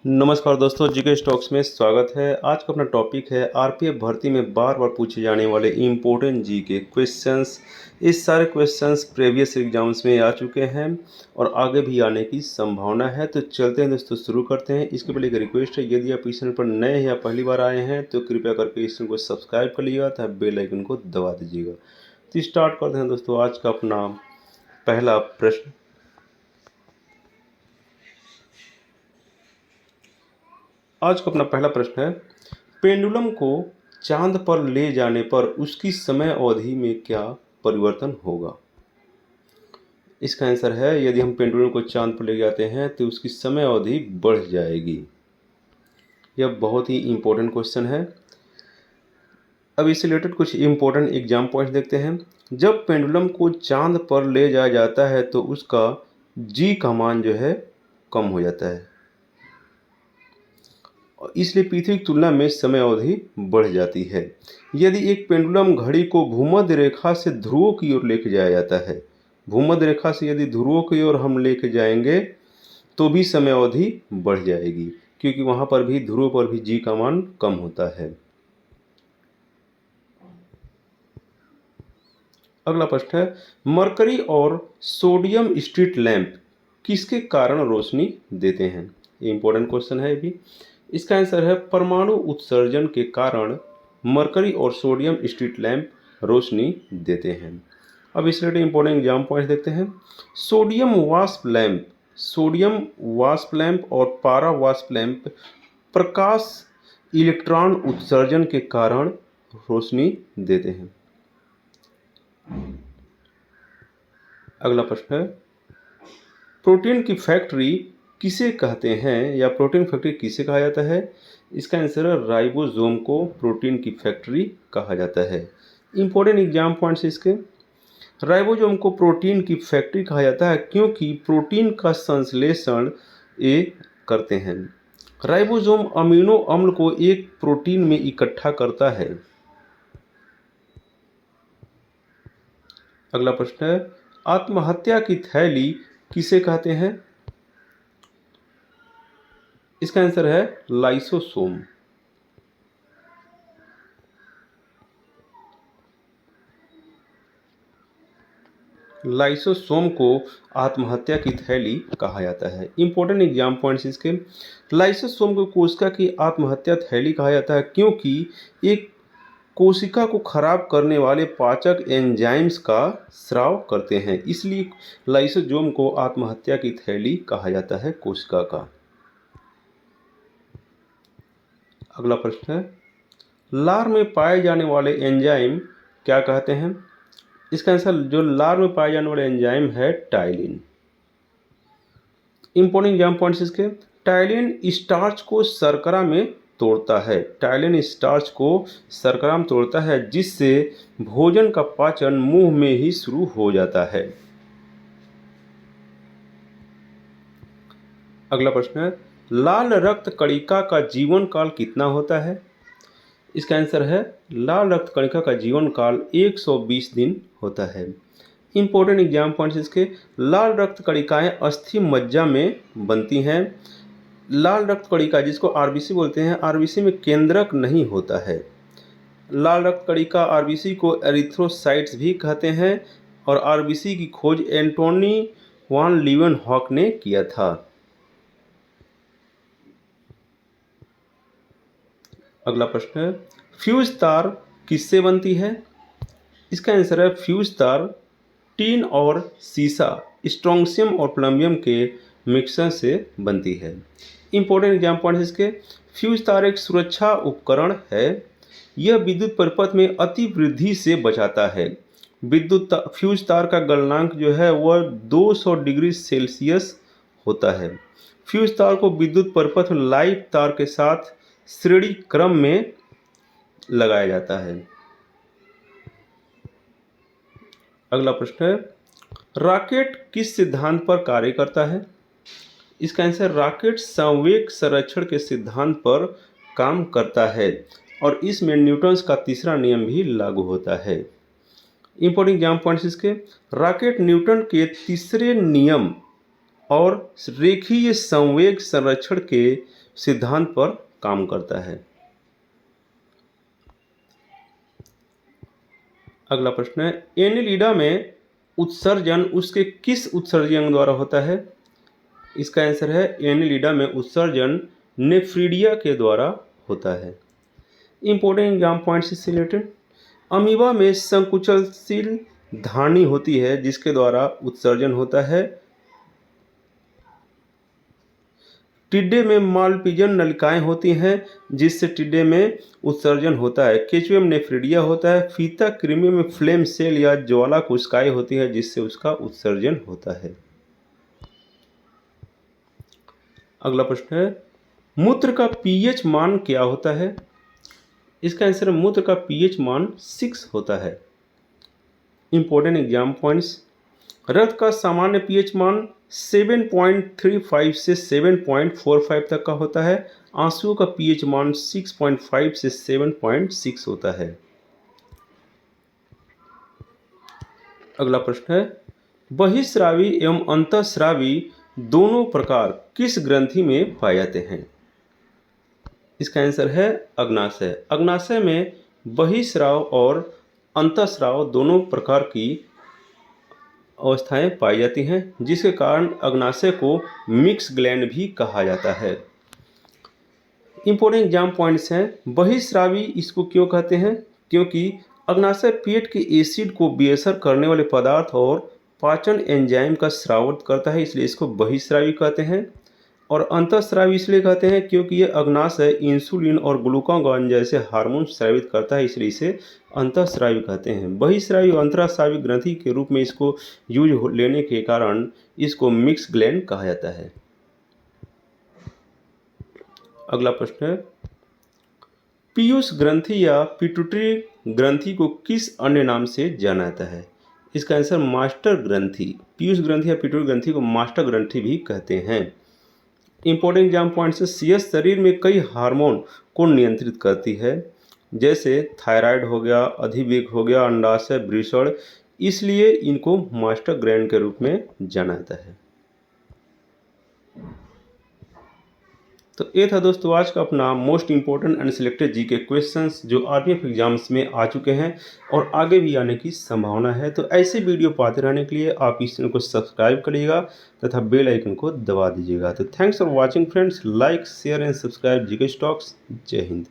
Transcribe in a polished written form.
नमस्कार दोस्तों, GK stocks में स्वागत है। आज का अपना टॉपिक है आरपीएफ भर्ती में बार बार पूछे जाने वाले इम्पोर्टेंट जीके क्वेश्चंस। इस सारे क्वेश्चंस प्रीवियस एग्जाम्स में आ चुके हैं और आगे भी आने की संभावना है। तो चलते हैं दोस्तों, शुरू करते हैं। इसके पहले एक रिक्वेस्ट है, यदि आप इस चैनल पर नए हैं या पहली बार आए हैं तो कृपया करके इस चैनल को सब्सक्राइब कर लीजिएगा तथा बेल आइकन को दबा दीजिएगा। तो स्टार्ट करते हैं दोस्तों आज का अपना पहला प्रश्न। आज का अपना पहला प्रश्न है, पेंडुलम को चांद पर ले जाने पर उसकी समय अवधि में क्या परिवर्तन होगा? इसका आंसर है, यदि हम पेंडुलम को चांद पर ले जाते हैं तो उसकी समय अवधि बढ़ जाएगी। यह बहुत ही इंपॉर्टेंट क्वेश्चन है। अब इससे रिलेटेड कुछ इंपॉर्टेंट एग्जाम पॉइंट्स देखते हैं। जब पेंडुलम को चांद पर ले जाया जाता है तो उसका जी का मान जो है कम हो जाता है, इसलिए पृथ्वी की तुलना में समय अवधि बढ़ जाती है। यदि एक पेंडुलम घड़ी को भूमध्य रेखा से ध्रुवों की ओर लेके जाया जाता है, भूमध्य रेखा से यदि ध्रुवों की ओर हम लेके जाएंगे तो भी समय अवधि बढ़ जाएगी, क्योंकि वहां पर भी ध्रुव पर भी जी का मान कम होता है। अगला प्रश्न है, मरकरी और सोडियम स्ट्रीट लैंप किसके कारण रोशनी देते हैं? इंपॉर्टेंट क्वेश्चन है ये भी। इसका आंसर है, परमाणु उत्सर्जन के कारण मरकरी और सोडियम स्ट्रीट लैंप रोशनी देते हैं। अब इस रिलेटेड इंपॉर्टेंट एग्जाम पॉइंट देखते हैं। सोडियम वाष्प लैंप और पारा वाष्प लैंप प्रकाश इलेक्ट्रॉन उत्सर्जन के कारण रोशनी देते हैं। अगला प्रश्न है, प्रोटीन की फैक्ट्री किसे कहते हैं या प्रोटीन फैक्ट्री किसे कहा जाता है? इसका आंसर है, राइबोसोम को प्रोटीन की फैक्ट्री कहा जाता है। इंपॉर्टेंट एग्जाम पॉइंट्स इसके। राइबोसोम को प्रोटीन की फैक्ट्री कहा जाता है क्योंकि प्रोटीन का संश्लेषण ये करते हैं। राइबोसोम अमीनो अम्ल को एक प्रोटीन में इकट्ठा करता है। अगला प्रश्न है, आत्महत्या की थैली किसे कहते हैं? इसका आंसर है, लाइसोसोम। लाइसोसोम को आत्महत्या की थैली कहा जाता है। इंपॉर्टेंट एग्जाम पॉइंट्स इसके। लाइसोसोम को कोशिका की आत्महत्या थैली कहा जाता है क्योंकि एक कोशिका को खराब करने वाले पाचक एंजाइम्स का स्राव करते हैं, इसलिए लाइसोसोम को आत्महत्या की थैली कहा जाता है कोशिका का। अगला प्रश्न है, लार में पाए जाने वाले एंजाइम क्या कहते हैं? इसका आंसर, जो लार में पाए जाने वाले एंजाइम है टाइलिन। इंपॉर्टेंट एग्जाम पॉइंट्स इसके। टाइलिन स्टार्च को शर्करा में तोड़ता है, टाइलिन स्टार्च को शर्करा में तोड़ता है, जिससे भोजन का पाचन मुंह में ही शुरू हो जाता है। अगला प्रश्न है, लाल रक्त कणिका का जीवन काल कितना होता है? इसका आंसर है, लाल रक्त कणिका का जीवन काल 120 दिन होता है। इंपॉर्टेंट एग्जाम पॉइंट्स इसके। लाल रक्त कणिकाएं अस्थि मज्जा में बनती हैं। लाल रक्त कणिका, जिसको आरबीसी बोलते हैं, आरबीसी में केंद्रक नहीं होता है। लाल रक्त कणिका आरबीसी को एरिथ्रोसाइट्स भी कहते हैं और आरबीसी की खोज एंटोनी वान लीवेनहॉक ने किया था। अगला प्रश्न है, फ्यूज तार किससे बनती है? इसका आंसर है, फ्यूज तार टीन और सीसा, स्ट्रोंशियम और प्लम्बियम के मिक्सचर से बनती है। इंपॉर्टेंट एग्जाम पॉइंट्स इसके। फ्यूज तार एक सुरक्षा उपकरण है। यह विद्युत परिपथ में अति वृद्धि से बचाता है। फ्यूज तार का गलनांक जो है वह 200 डिग्री सेल्सियस होता है। फ्यूज तार को विद्युत परिपथ में लाइव तार के साथ श्रेणी क्रम में लगाया जाता है। अगला प्रश्न है, रॉकेट किस सिद्धांत पर कार्य करता है? इसका आंसर, रॉकेट संवेग संरक्षण के सिद्धांत पर काम करता है और इसमें न्यूटन का तीसरा नियम भी लागू होता है। इंपॉर्टेंट एग्जाम पॉइंट्स इसके। रॉकेट न्यूटन के तीसरे नियम और रेखीय संवेग संरक्षण के सिद्धांत पर काम करता है। अगला प्रश्न है, एनेलिडा में उत्सर्जन उसके किस उत्सर्जी अंग द्वारा होता है? इसका आंसर है एनेलिडा में उत्सर्जन नेफ्रीडिया के द्वारा होता है। इंपॉर्टेंट एग्जाम पॉइंट्स इससे रिलेटेड, अमीबा में संकुचनशील धानी होती है जिसके द्वारा उत्सर्जन होता है। टिड्डे में मालपीजन नलिकाएं होती हैं जिससे टिड्डे में उत्सर्जन होता है। केचुए में नेफ्रीडिया होता है। फीता कृमि में फ्लेम सेल या ज्वाला कोशिकाएं होती है जिससे उसका उत्सर्जन होता है। अगला प्रश्न है, मूत्र का पीएच मान क्या होता है? इसका आंसर है मूत्र का पीएच मान 6 होता है। इंपॉर्टेंट एग्जाम पॉइंट्स, रक्त का सामान्य पीएच मान 7.35 से 7.45 तक का होता है। आंसुओं का पीएच मान 6.5 से 7.6 होता है। अगला प्रश्न है, बहिस्रावी एवं अंतःस्रावी दोनों प्रकार किस ग्रंथि में पाए जाते हैं? इसका आंसर है अग्नाशय। अग्नाशय में बहिस्राव और अंतःस्राव दोनों प्रकार की अवस्थाएं पाई जाती हैं जिसके कारण अग्नाशय को मिक्स ग्लैंड भी कहा जाता है। इंपॉर्टेंट एग्जाम पॉइंट्स हैं, बहिस्रावी इसको क्यों कहते हैं? क्योंकि अग्नाशय पेट के एसिड को बेअसर करने वाले पदार्थ और पाचन एंजाइम का स्राव करता है, इसलिए इसको बहिस्रावी कहते हैं। और अंतःस्रावी इसलिए कहते हैं क्योंकि ये अग्नाशय इंसुलिन और ग्लूकागॉन जैसे हार्मोन स्रावित करता है, इसलिए इसे अंतःस्रावी कहते हैं। बहिस्रावी और अंतःस्रावी ग्रंथि के रूप में इसको यूज लेने के कारण इसको मिक्स ग्लैंड कहा जाता है। अगला प्रश्न है, पीयूष ग्रंथि या पिट्यूटरी ग्रंथि को किस अन्य नाम से जाना जाता है? इसका आंसर मास्टर ग्रंथि। पीयूष ग्रंथि या पिट्यूटरी ग्रंथि को मास्टर ग्रंथि भी कहते हैं। इंपॉर्टेंट एग्जाम पॉइंट्स है, सीएस शरीर में कई हार्मोन को नियंत्रित करती है जैसे थायराइड हो गया, अधिवेग हो गया, अंडाशय, वृषण, इसलिए इनको मास्टर ग्लैंड के रूप में जाना जाता है। तो ये था दोस्तों आज का अपना most important and selected GK questions जो आरपीएफ एग्जाम्स में आ चुके हैं और आगे भी आने की संभावना है। तो ऐसे वीडियो पाते रहने के लिए आप इस चैनल को सब्सक्राइब करिएगा तथा बेल आइकन को दबा दीजिएगा। तो thanks for watching friends, like share and subscribe GK stocks. जय हिंद।